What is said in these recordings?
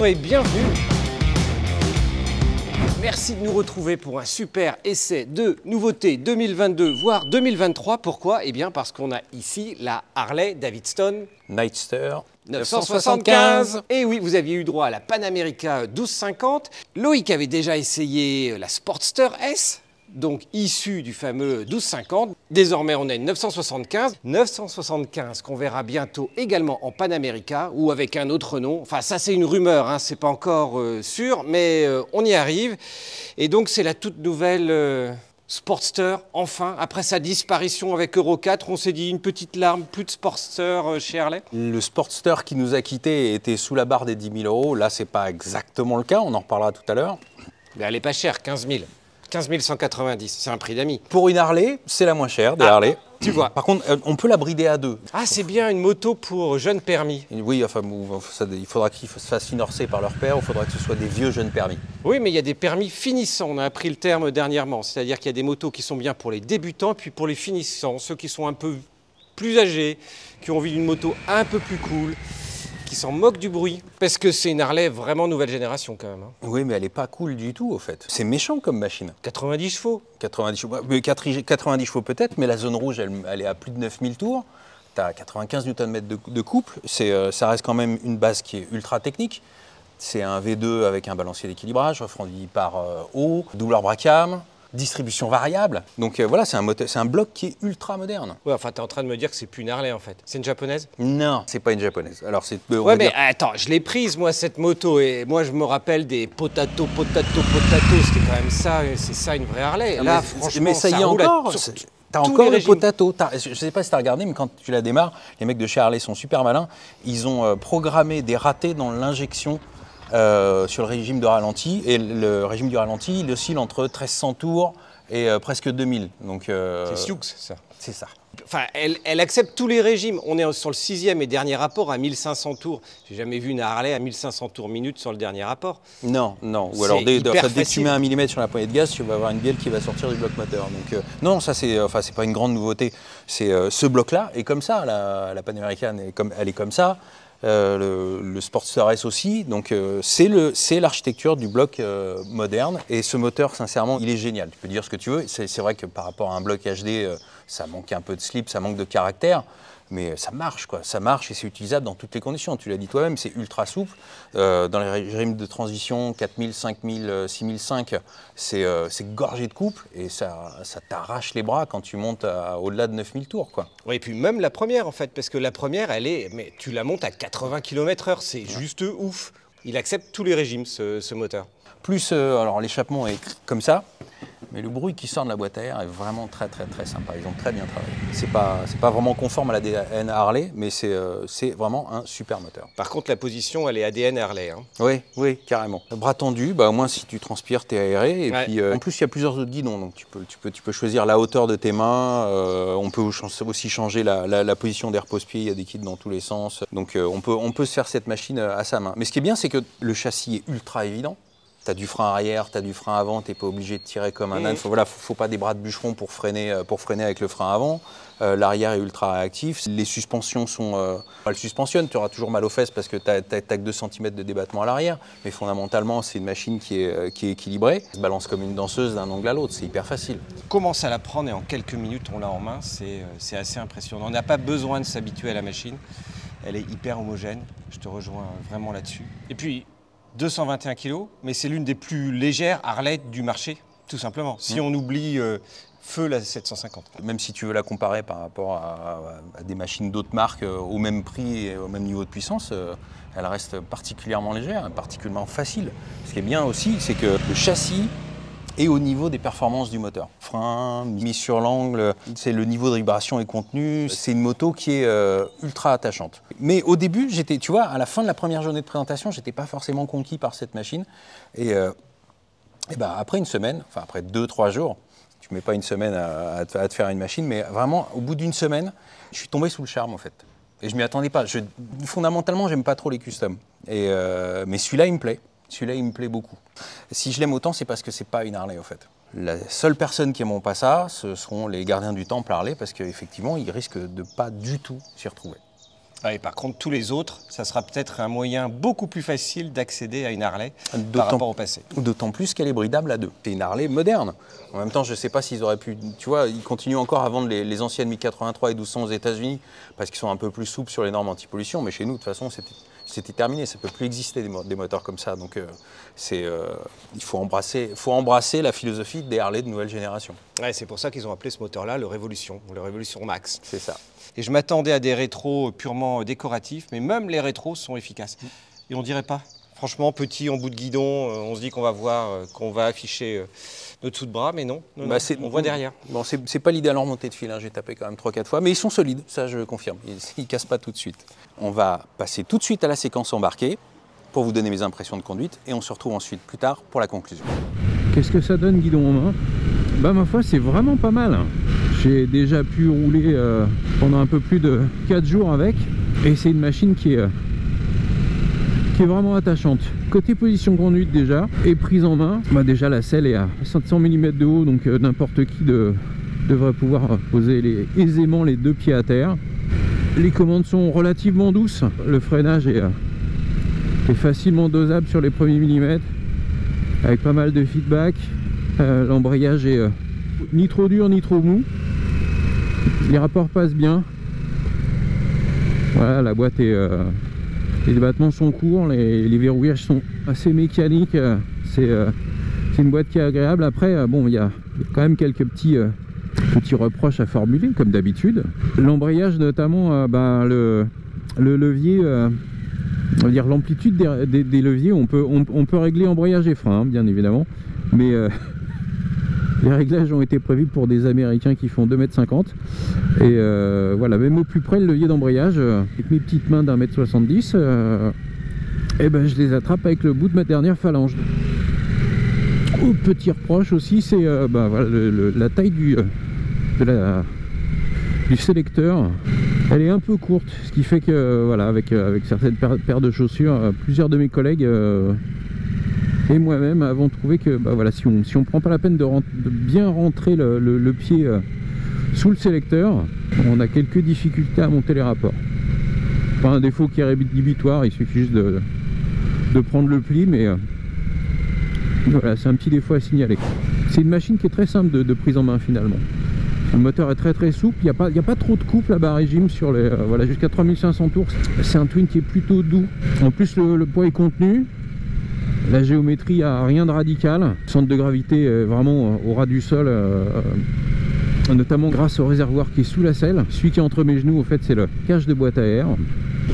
Bonjour et bienvenue. Merci de nous retrouver pour un super essai de nouveautés 2022, voire 2023. Pourquoi? Eh bien parce qu'on a ici la Harley Davidson Nightster 975. Et oui, vous aviez eu droit à la Panamerica 1250. Loïc avait déjà essayé la Sportster S, donc issue du fameux 1250. Désormais, on a une 975. 975 qu'on verra bientôt également en Panamerica ou avec un autre nom. Enfin, ça, c'est une rumeur, hein, c'est pas encore sûr, mais on y arrive. Et donc, c'est la toute nouvelle Sportster, enfin. Après sa disparition avec Euro 4, on s'est dit une petite larme, plus de Sportster chez Harley. Le Sportster qui nous a quittés était sous la barre des 10 000 euros. Là, c'est pas exactement le cas, on en reparlera tout à l'heure. Mais elle est pas chère, 15 000. 15 190, c'est un prix d'ami. Pour une Harley, c'est la moins chère des Harley. Tu vois. Par contre, on peut la brider à deux. Ah, c'est bien une moto pour jeunes permis. Oui, enfin, il faudra qu'ils se fassent financer par leur père, ou il faudra que ce soit des vieux jeunes permis. Oui, mais il y a des permis finissants, on a appris le terme dernièrement. C'est-à-dire qu'il y a des motos qui sont bien pour les débutants, puis pour les finissants, ceux qui sont un peu plus âgés, qui ont envie d'une moto un peu plus cool, qui s'en moquent du bruit. Parce que c'est une Harley vraiment nouvelle génération quand même. Hein. Oui, mais elle n'est pas cool du tout, au fait. C'est méchant comme machine. 90 chevaux. 90 chevaux, 90 chevaux peut-être, mais la zone rouge, elle est à plus de 9000 tours. Tu as 95 Nm de couple. Ça reste quand même une base qui est ultra technique. C'est un V2 avec un balancier d'équilibrage, refroidi par eau, doubleur Bracam, distribution variable. Donc voilà, c'est un bloc qui est ultra moderne. Ouais, enfin, tu es en train de me dire que c'est plus une Harley en fait. C'est une japonaise? Non, c'est pas une japonaise. Alors c'est. Ouais, mais attends, je l'ai prise moi cette moto et moi je me rappelle des potato. C'était quand même ça, c'est ça une vraie Harley. Là, franchement, mais ça y est encore. T'as encore le potato. Je ne sais pas si tu as regardé, mais quand tu la démarres, les mecs de chez Harley sont super malins. Ils ont programmé des ratés dans l'injection sur le régime de ralenti. Et le régime du ralenti, il oscille entre 1300 tours et presque 2000. C'est Sioux, ça. C'est ça. Enfin, elle accepte tous les régimes. On est sur le 6e et dernier rapport à 1500 tours. J'ai jamais vu une Harley à 1500 tours minute sur le dernier rapport. Non, non. Ou alors dès que tu mets un millimètre sur la poignée de gaz, tu vas avoir une bielle qui va sortir du bloc moteur. Donc non, ça c'est pas une grande nouveauté. C'est ce bloc-là est comme ça. La Panamerica elle est comme ça. Le Sportster S aussi. Donc c'est l'architecture du bloc moderne. Et ce moteur, sincèrement, il est génial. Tu peux dire ce que tu veux. C'est vrai que par rapport à un bloc HD, ça manque un peu de slip, ça manque de caractère. Mais ça marche, quoi. Ça marche et c'est utilisable dans toutes les conditions. Tu l'as dit toi-même, c'est ultra souple. Dans les régimes de transition 4000, 5000, 6005, c'est gorgé de couple et ça t'arrache les bras quand tu montes au-delà de 9000 tours, quoi. Oui, et puis même la première, en fait, parce que la première, mais tu la montes à 80 km/h, c'est juste ouf. Il accepte tous les régimes, ce moteur. Plus, alors l'échappement est comme ça. Mais le bruit qui sort de la boîte à air est vraiment très sympa. Ils ont très bien travaillé. C'est pas vraiment conforme à l'ADN Harley, mais c'est vraiment un super moteur. Par contre, la position, elle est ADN Harley. Hein. Oui, carrément. Bras tendu, au moins si tu transpires, t'es aéré. Et puis, en plus, il y a plusieurs autres guidons, donc tu peux choisir la hauteur de tes mains. On peut aussi changer la position des repose-pieds. Il y a des kits dans tous les sens. Donc, on peut se faire cette machine à sa main. Mais ce qui est bien, c'est que le châssis est ultra évident. Tu as du frein arrière, tu as du frein avant, tu n'es pas obligé de tirer comme un âne. Faut pas des bras de bûcheron pour freiner avec le frein avant. L'arrière est ultra réactif. Les suspensions sont... elles suspensionnent, tu auras toujours mal aux fesses parce que tu n'as que 2 cm de débattement à l'arrière. Mais fondamentalement, c'est une machine qui est équilibrée. Elle se balance comme une danseuse d'un angle à l'autre, c'est hyper facile. On commence à la prendre et en quelques minutes, on l'a en main. C'est assez impressionnant. On n'a pas besoin de s'habituer à la machine. Elle est hyper homogène. Je te rejoins vraiment là-dessus. Et puis... 221 kg, mais c'est l'une des plus légères Harley du marché, tout simplement. Si on oublie feu la 750. Même si tu veux la comparer par rapport à des machines d'autres marques au même prix et au même niveau de puissance, elle reste particulièrement légère, particulièrement facile. Ce qui est bien aussi, c'est que le châssis est au niveau des performances du moteur. Frein, mise sur l'angle, c'est le niveau de vibration est contenu. C'est une moto qui est ultra attachante. Mais au début, tu vois, à la fin de la première journée de présentation, j'étais pas forcément conquis par cette machine. Et après une semaine, enfin après 2-3 jours, tu mets pas une semaine à te faire une machine, mais vraiment au bout d'une semaine, je suis tombé sous le charme en fait. Et je m'y attendais pas. Fondamentalement, j'aime pas trop les customs. Mais celui-là, il me plaît. Celui-là, il me plaît beaucoup. Si je l'aime autant, c'est parce que c'est pas une Harley, en fait. La seule personne qui n'aiment pas ça, ce seront les gardiens du temple Harley, parce qu'effectivement, ils risquent de pas du tout s'y retrouver. Ouais, par contre, tous les autres, ça sera peut-être un moyen beaucoup plus facile d'accéder à une Harley par rapport au passé. D'autant plus qu'elle est bridable à deux. C'est une Harley moderne. En même temps, je ne sais pas s'ils auraient pu... Tu vois, ils continuent encore à vendre les anciennes 1083 et 1200 aux États-Unis parce qu'ils sont un peu plus souples sur les normes anti-pollution. Mais chez nous, de toute façon, c'était terminé. Ça ne peut plus exister des moteurs comme ça. Donc, il faut embrasser la philosophie des Harley de nouvelle génération. Ouais, c'est pour ça qu'ils ont appelé ce moteur-là le Révolution Max. C'est ça. Et je m'attendais à des rétros purement décoratifs, mais même les rétros sont efficaces. Et on dirait pas. Franchement, petit en bout de guidon, on se dit qu'on va voir, qu'on va afficher notre dessous de bras, mais non, on voit derrière. Bon, c'est pas l'idéal en montée de fil, hein. J'ai tapé quand même 3-4 fois, mais ils sont solides, ça je confirme, ils cassent pas tout de suite. On va passer tout de suite à la séquence embarquée pour vous donner mes impressions de conduite, et on se retrouve ensuite plus tard pour la conclusion. Qu'est-ce que ça donne guidon en main? Bah ma foi, c'est vraiment pas mal. J'ai déjà pu rouler pendant un peu plus de 4 jours avec, et c'est une machine qui est vraiment attachante. Côté position conduite déjà, et prise en main, bah déjà la selle est à 700 mm de haut, donc n'importe qui devrait pouvoir poser aisément les deux pieds à terre. Les commandes sont relativement douces, le freinage est facilement dosable sur les premiers millimètres, avec pas mal de feedback. L'embrayage est ni trop dur ni trop mou, les rapports passent bien. Voilà, la boîte est les battements sont courts, les verrouillages sont assez mécaniques, c'est une boîte qui est agréable. Après bon, il y a quand même quelques petits reproches à formuler comme d'habitude. L'embrayage notamment, le levier, on va dire l'amplitude des leviers, on peut régler embrayage et frein, hein, bien évidemment, mais les réglages ont été prévus pour des Américains qui font 2,50 m. Et voilà, même au plus près, le levier d'embrayage, avec mes petites mains d'1,70 m, et ben, je les attrape avec le bout de ma dernière phalange. Au petit reproche aussi, c'est voilà, la taille du sélecteur. Elle est un peu courte, ce qui fait que voilà, avec certaines paires de chaussures, plusieurs de mes collègues et moi-même avons trouvé que voilà, si on prend pas la peine de bien rentrer le pied sous le sélecteur, on a quelques difficultés à monter les rapports. Pas un défaut qui est rédhibitoire, il suffit juste de prendre le pli, mais voilà, c'est un petit défaut à signaler. C'est une machine qui est très simple de prise en main finalement. Le moteur est très souple, il n'y a pas trop de couple à bas régime sur les voilà, jusqu'à 3500 tours. C'est un twin qui est plutôt doux. En plus le poids est contenu. La géométrie a rien de radical. Le centre de gravité est vraiment au ras du sol, notamment grâce au réservoir qui est sous la selle. Celui qui est entre mes genoux, au fait, c'est le cache de boîte à air.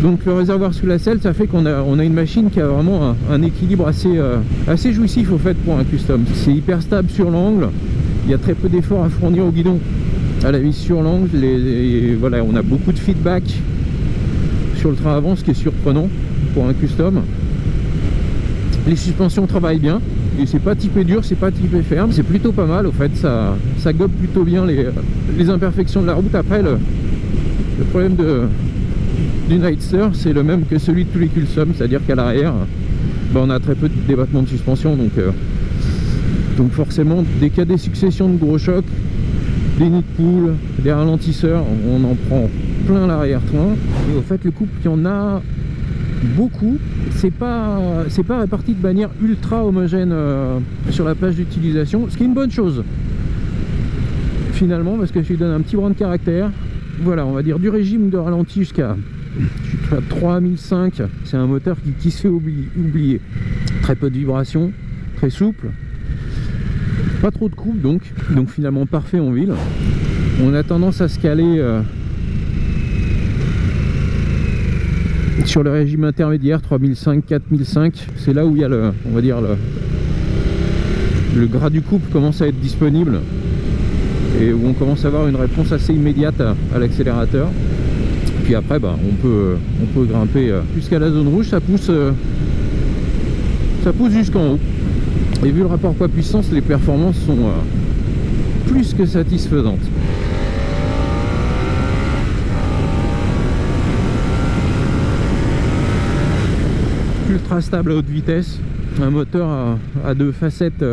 Donc le réservoir sous la selle, ça fait qu'on a une machine qui a vraiment un équilibre assez jouissif au fait pour un custom. C'est hyper stable sur l'angle. Il y a très peu d'efforts à fournir au guidon à la mise sur l'angle. Voilà, on a beaucoup de feedback sur le train avant, ce qui est surprenant pour un custom. Les suspensions travaillent bien, et c'est pas typé dur, c'est pas typé ferme, c'est plutôt pas mal au fait, ça gobe plutôt bien les imperfections de la route. Après le problème du Nightster, c'est le même que celui de tous les customs, c'est-à-dire qu'à l'arrière on a très peu de débattement de suspension, donc forcément dès qu'il y a des successions de gros chocs, des nids de poule, des ralentisseurs, on en prend plein l'arrière-train. Et au fait le couple, il y en a beaucoup, c'est pas réparti de manière ultra homogène sur la plage d'utilisation, ce qui est une bonne chose finalement, parce que je lui donne un petit brin de caractère. Voilà, on va dire du régime de ralenti jusqu'à 3005, c'est un moteur qui se fait oublier. Très peu de vibrations, très souple, pas trop de coupe, donc finalement parfait en ville. On a tendance à se caler sur le régime intermédiaire 3005, 4005, c'est là où il y a on va dire le gras du couple commence à être disponible et où on commence à avoir une réponse assez immédiate à l'accélérateur. Puis après on peut grimper jusqu'à la zone rouge, ça pousse jusqu'en haut. Et vu le rapport poids-puissance, les performances sont plus que satisfaisantes. Ultra stable à haute vitesse, un moteur à deux facettes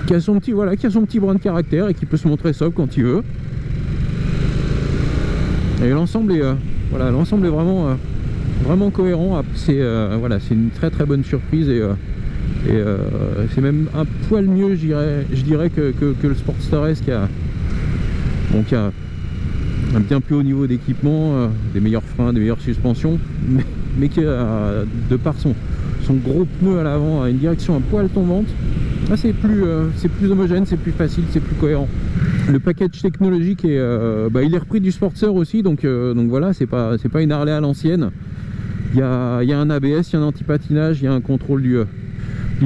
qui a son petit brin de caractère et qui peut se montrer sobre quand il veut. Et l'ensemble est, voilà, l'ensemble est vraiment, vraiment cohérent. C'est voilà, c'est une très bonne surprise et c'est même un poil mieux, je dirais que le Sportster S qui a un bien plus haut niveau d'équipement, des meilleurs freins, des meilleures suspensions, mais qui a, de par son gros pneu à l'avant, a une direction un poil tombante. Là, c'est plus homogène, c'est plus facile, c'est plus cohérent. Le package technologique est, il est repris du Sportster aussi, donc voilà, c'est pas une Harley à l'ancienne. Il y a un ABS, il y a un anti-patinage, il y a un contrôle du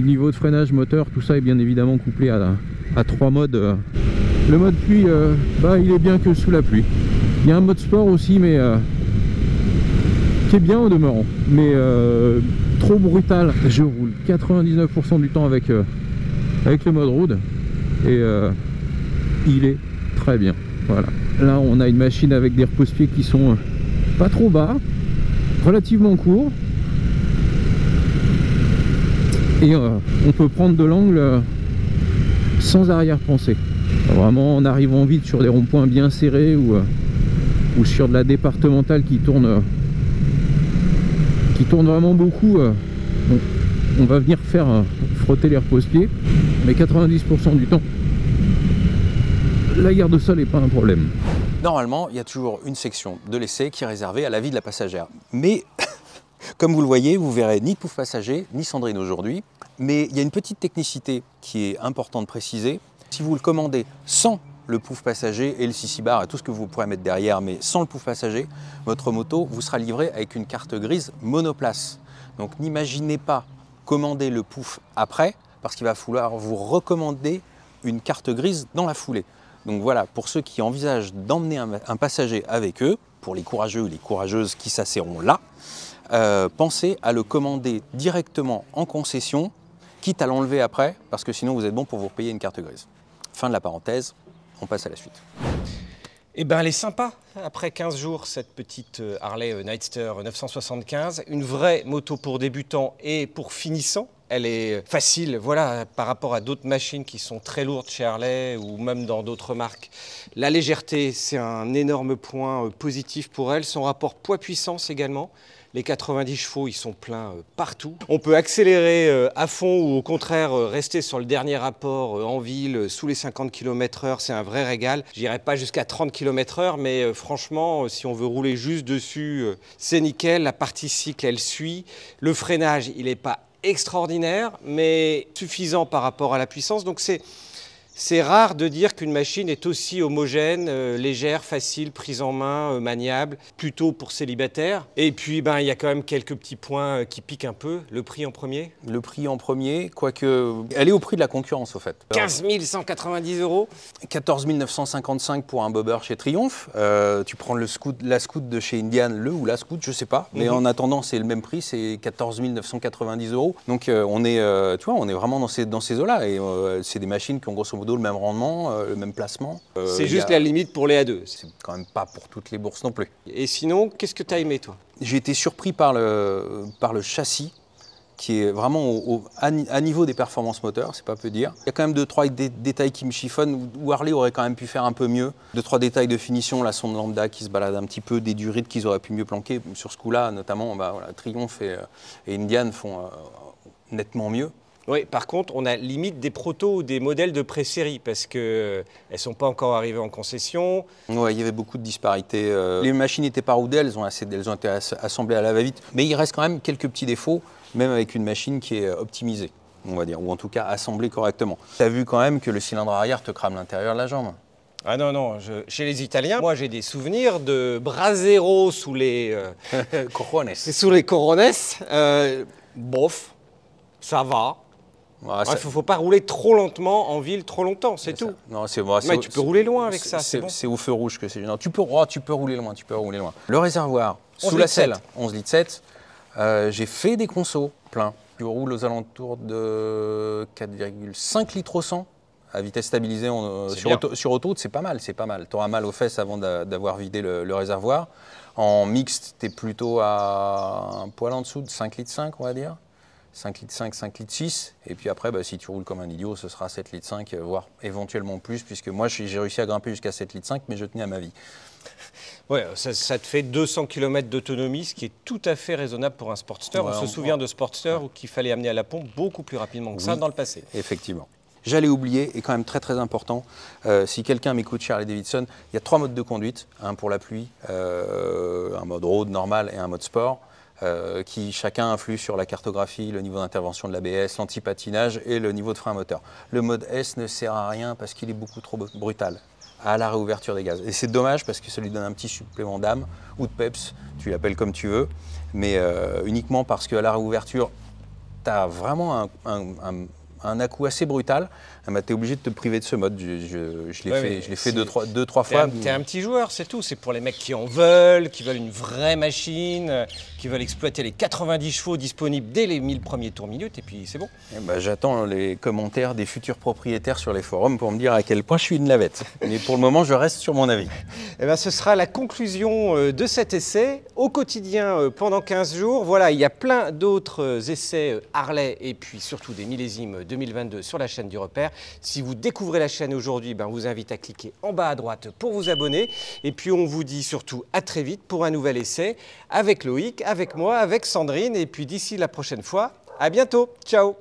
niveau de freinage moteur, tout ça est bien évidemment couplé à 3 modes. Le mode pluie, il est bien que sous la pluie. Il y a un mode sport aussi, mais qui est bien au demeurant, mais trop brutal. Je roule 99% du temps avec le mode road et il est très bien. Voilà. Là, on a une machine avec des repose-pieds qui sont pas trop bas, relativement courts. Et on peut prendre de l'angle sans arrière-pensée. Vraiment en arrivant vite sur des ronds-points bien serrés ou sur de la départementale qui tourne vraiment beaucoup. On va venir faire frotter les repose-pieds, mais 90% du temps, la garde au sol n'est pas un problème. Normalement, il y a toujours une section de l'essai qui est réservée à l'avis de la passagère. Mais comme vous le voyez, vous verrez ni de pouf passager, ni Sandrine aujourd'hui. Mais il y a une petite technicité qui est importante de préciser. Si vous le commandez sans le pouf passager et le CC bar et tout ce que vous pourrez mettre derrière, mais sans le pouf passager, votre moto vous sera livrée avec une carte grise monoplace. Donc n'imaginez pas commander le pouf après, parce qu'il va falloir vous recommander une carte grise dans la foulée. Donc voilà, pour ceux qui envisagent d'emmener un passager avec eux, pour les courageux ou les courageuses qui s'asserront là, pensez à le commander directement en concession, quitte à l'enlever après, parce que sinon vous êtes bon pour vous repayer une carte grise. Fin de la parenthèse, on passe à la suite. Eh ben, elle est sympa, après 15 jours, cette petite Harley Nightster 975. Une vraie moto pour débutants et pour finissants. Elle est facile, voilà, par rapport à d'autres machines qui sont très lourdes chez Harley ou même dans d'autres marques. La légèreté, c'est un énorme point positif pour elle. Son rapport poids-puissance également. Les 90 chevaux, ils sont pleins partout. On peut accélérer à fond ou au contraire rester sur le dernier rapport en ville sous les 50 km/h. C'est un vrai régal. J'irai pas jusqu'à 30 km/h, mais franchement, si on veut rouler juste dessus, c'est nickel. La partie cycle, elle suit. Le freinage, il n'est pas extraordinaire, mais suffisant par rapport à la puissance. Donc c'est rare de dire qu'une machine est aussi homogène, légère, facile, prise en main, maniable, plutôt pour célibataires. Et puis, il y a quand même quelques petits points qui piquent un peu. Le prix en premier? Le prix en premier, quoique elle est au prix de la concurrence au fait. 15 190 €. 14 955 pour un bobber chez Triumph. Tu prends la Scoot de chez Indian, ou la Scoot, je sais pas. Mais en attendant, c'est le même prix, c'est 14 990 €. Donc on est, tu vois, on est vraiment dans ces eaux-là. Et c'est des machines qui ont grosso modo le même rendement, le même placement. C'est juste la limite pour les A2. C'est quand même pas pour toutes les bourses non plus. Et sinon, qu'est-ce que tu as aimé toi? J'ai été surpris par le châssis, qui est vraiment à niveau des performances moteurs, c'est pas peu dire. Il y a quand même 2-3 détails qui me chiffonnent, où Harley aurait quand même pu faire un peu mieux. 2-3 détails de finition, la sonde lambda qui se balade un petit peu, des durites qu'ils auraient pu mieux planquer. Sur ce coup-là, notamment, voilà, Triumph et Indian font nettement mieux. Oui, par contre, on a limite des protos ou des modèles de pré-série parce qu'elles ne sont pas encore arrivées en concession. Oui, il y avait beaucoup de disparités. Les machines n'étaient pas roudées, elles ont été assemblées à la va-vite. Mais il reste quand même quelques petits défauts, même avec une machine qui est optimisée, on va dire, ou en tout cas assemblée correctement. Tu as vu quand même que le cylindre arrière te crame l'intérieur de la jambe. Ah non, chez les Italiens, moi j'ai des souvenirs de Brasero sous les Corones. Sous les Corones. Bof, ça va. Il ne faut pas rouler trop lentement en ville trop longtemps, c'est tout. Non, c'est vrai. Mais tu peux rouler loin avec ça, c'est bon. C'est au feu rouge que c'est gênant. Tu peux rouler loin, tu peux rouler loin. Le réservoir, sous la selle, 11 litres 7. J'ai fait des consos plein. Je roule aux alentours de 4,5 litres au 100. À vitesse stabilisée sur autoroute, c'est pas mal, c'est pas mal. Tu auras mal aux fesses avant d'avoir vidé le réservoir. En mixte, tu es plutôt à un poil en dessous de 5 litres 5, on va dire. 5 litres 5, 5 litres 6. Et puis après, si tu roules comme un idiot, ce sera 7 litres 5, voire éventuellement plus, puisque moi, j'ai réussi à grimper jusqu'à 7 litres 5, mais je tenais à ma vie. Ouais, ça te fait 200 km d'autonomie, ce qui est tout à fait raisonnable pour un Sportster. Ouais, on se souvient de Sportster qu'il fallait amener à la pompe beaucoup plus rapidement que ça dans le passé. Effectivement. J'allais oublier, et quand même très très important, si quelqu'un m'écoute chez Harley-Davidson, il y a 3 modes de conduite, un pour la pluie, un mode road normal et un mode sport, qui chacun influe sur la cartographie, le niveau d'intervention de l'ABS, l'anti-patinage et le niveau de frein moteur. Le mode S ne sert à rien parce qu'il est beaucoup trop brutal à la réouverture des gaz. Et c'est dommage parce que ça lui donne un petit supplément d'âme ou de peps, tu l'appelles comme tu veux, mais uniquement parce qu'à la réouverture, tu as vraiment un à-coup assez brutal. Tu es obligé de te priver de ce mode. Je l'ai fait deux, trois fois. Tu es un petit joueur, c'est tout. C'est pour les mecs qui en veulent, qui veulent une vraie machine, qui veulent exploiter les 90 chevaux disponibles dès les 1000 premiers tours minutes, et puis c'est bon. J'attends les commentaires des futurs propriétaires sur les forums pour me dire à quel point je suis une navette. Mais pour le moment, je reste sur mon avis. Ce sera la conclusion de cet essai au quotidien pendant 15 jours. Voilà, il y a plein d'autres essais Harley et puis surtout des millésimes 2022 sur la chaîne du Repère. Si vous découvrez la chaîne aujourd'hui, on vous invite à cliquer en bas à droite pour vous abonner. Et puis on vous dit surtout à très vite pour un nouvel essai avec Loïc, avec moi, avec Sandrine. Et puis d'ici la prochaine fois, à bientôt. Ciao.